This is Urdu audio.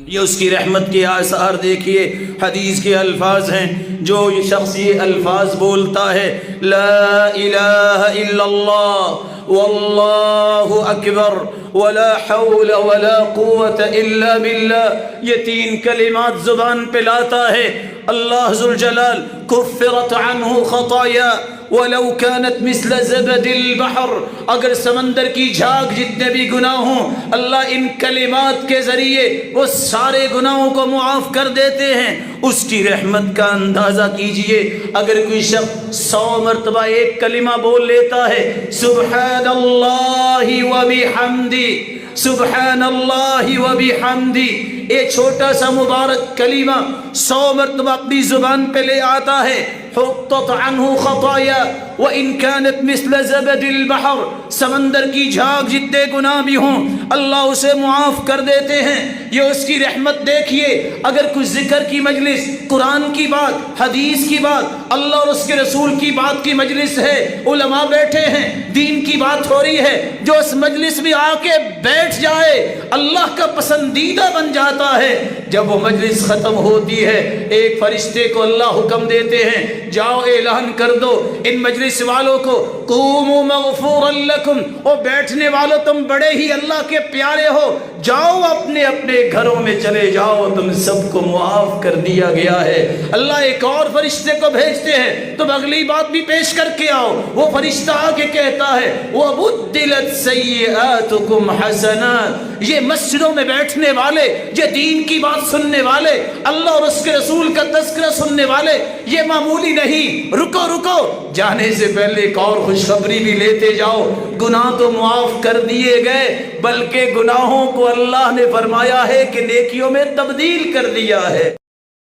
یہ اس کی رحمت کے آثار دیکھیے۔ حدیث کے الفاظ ہیں، جو یہ شخص یہ الفاظ بولتا ہے لا الہ الا اللہ واللہ اکبر ولا حول ولا قوت الا باللہ، یہ 3 کلمات زبان پہ لاتا ہے، اللہ ذوالجلال کفرت عنہ خطایا ولو كانت مثل زبد البحر، اگر سمندر کی جھاگ جتنے بھی گناہ ہوں اللہ ان کلمات کے ذریعے وہ سارے گناہوں کو معاف کر دیتے ہیں۔ اس کی رحمت کا اندازہ کیجئے، اگر کوئی شخص 100 مرتبہ ایک کلمہ بول لیتا ہے سبحان اللہ وبحمدہ، سبحان اللہ وبحمدہ، یہ چھوٹا سا مبارک کلمہ 100 مرتبہ اپنی زبان پہ لے آتا ہے، حطت عنہ خطایا وان كانت مثل زبد البحر، سمندر کی جھاگ جتنے گناہ بھی ہوں اللہ اسے معاف کر دیتے ہیں۔ یہ اس کی رحمت دیکھیے۔ اگر کچھ ذکر کی مجلس، قرآن کی بات، حدیث کی بات، اللہ اور اس کے رسول کی بات کی مجلس ہے، علماء بیٹھے ہیں، دین کی بات ہو رہی ہے، جو اس مجلس میں آ کے بیٹھ جائے اللہ کا پسندیدہ بن جاتا ہے۔ جب وہ مجلس ختم ہوتی ہے ایک فرشتے کو اللہ حکم دیتے ہیں جاؤ اعلان کر دو ان مجلس والوں کو قوموا مغفورا لکم، او بیٹھنے والوں تم بڑے ہی اللہ کے پیارے ہو، جاؤ اپنے اپنے گھروں میں چلے جاؤ، تم سب کو معاف کر دیا گیا ہے۔ اللہ ایک اور فرشتے کو بھیجتے ہیں تم اگلی بات بھی پیش کر کے آؤ، وہ فرشتہ آ کے کہتا ہے وَبُدِّلَتْ سَيِّئَاتُكُمْ حَسَنَاتٍ، یہ مسجدوں میں بیٹھنے والے، یہ دین کی بات سننے والے، اللہ اور اس کے رسول کا تذکرہ سننے والے، یہ معمولی نہیں، رکو رکو، جانے سے پہلے ایک اور خوشخبری بھی لیتے جاؤ، گناہ تو معاف کر دیے گئے بلکہ گناہوں کو اللہ نے فرمایا ہے کہ نیکیوں میں تبدیل کر دیا ہے۔